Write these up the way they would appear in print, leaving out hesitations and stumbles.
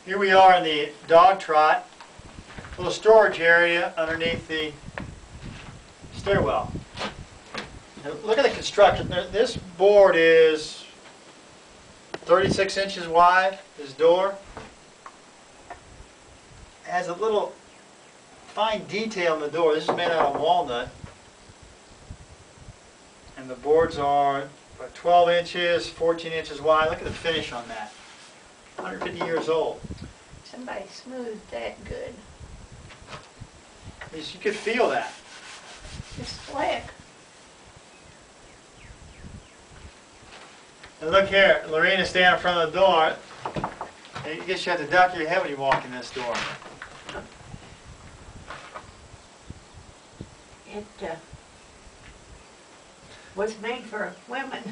Here we are in the dog trot, little storage area underneath the stairwell. Now look at the construction. This board is 36 inches wide, this door. It has a little fine detail in the door. This is made out of walnut. And the boards are 12 inches, 14 inches wide. Look at the finish on that. 150 years old. Somebody smoothed that good. You could feel that. It's slick. And look here, Lorena's standing in front of the door. I guess you have to duck your head when you walk in this door. It was made for women.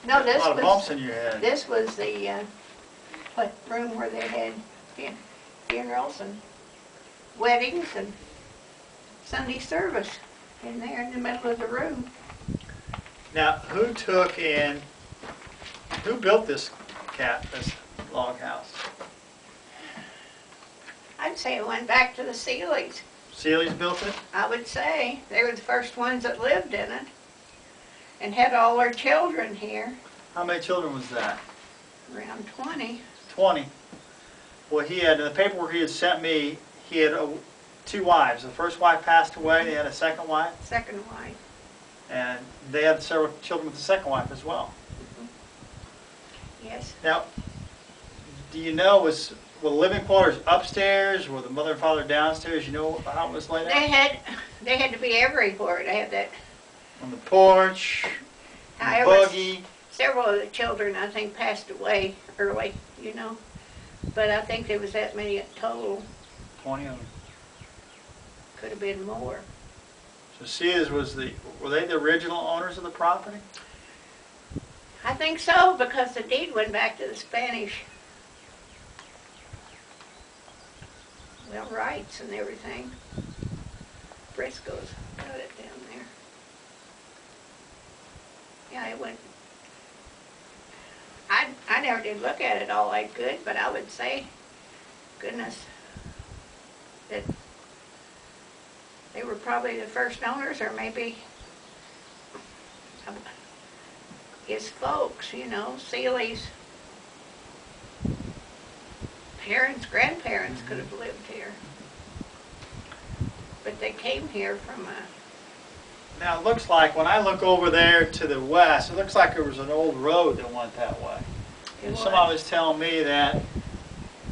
No, A lot of bumps in your head. This was the room where they had funerals and weddings and Sunday service in there in the middle of the room. Now, who built this log house? I'd say it went back to the Seeleys. Seeley's built it? I would say. They were the first ones that lived in it and had all their children here. How many children was that? Around 20. 20. Well, he had, in the paperwork he had sent me, he had two wives. The first wife passed away, they had a second wife. Second wife. And they had several children with the second wife as well. Yes. Now, do you know, were the living quarters upstairs? Were the mother and father downstairs? You know how it was laid out? They had to be everywhere. They had that. On the porch, the buggy. Several of the children, I think, passed away early, you know. But I think there was that many in total. 20 of them. Could have been more. So Sears were they the original owners of the property? I think so, because the deed went back to the Spanish. Well, rights and everything. Briscoe's got it down there. Yeah, it went. I never did look at it all that good, but I would say, goodness, that they were probably the first owners, or maybe his folks, you know, Seeley's parents, grandparents could have lived here. But they came here from Now it looks like, when I look over there to the west, it looks like there was an old road that went that way. And somebody was telling me that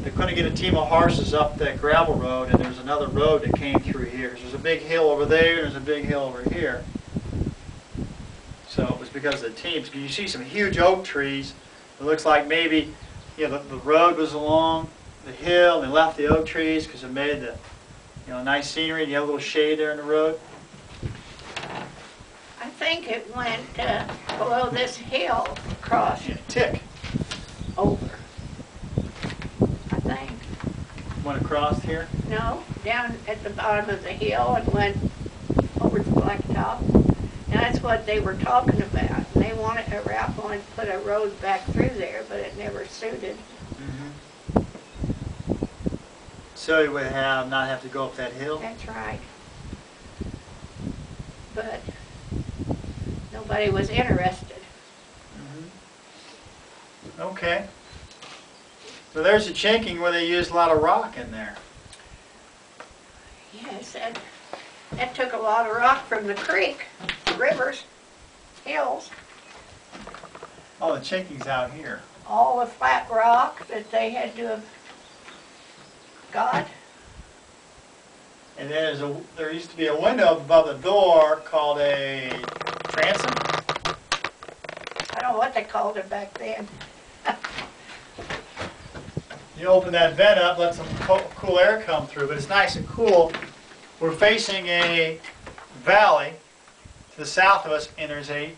they couldn't get a team of horses up that gravel road, and there's another road that came through here. There's a big hill over there, and there's a big hill over here. So it was because of the teams. You see some huge oak trees. It looks like maybe, you know, the road was along the hill, and they left the oak trees because it made the, you know, nice scenery, and you have a little shade there in the road. I think it went below this hill across. Yeah, tick. Over. I think. Went across here? No, down at the bottom of the hill and went over the blacktop. Now that's what they were talking about. And they wanted Ralph wanted to put a road back through there, but it never suited. So you would not have to go up that hill? That's right. But nobody was interested. Okay. So there's a chinking where they used a lot of rock in there. Yes, that took a lot of rock from the creek, rivers, hills. Oh, the chinking's out here. All the flat rock that they had to have got. And then there used to be a window above the door called a transom. I don't know what they called it back then. You open that vent up, let some cool air come through, but it's nice and cool. We're facing a valley to the south of us, and there's a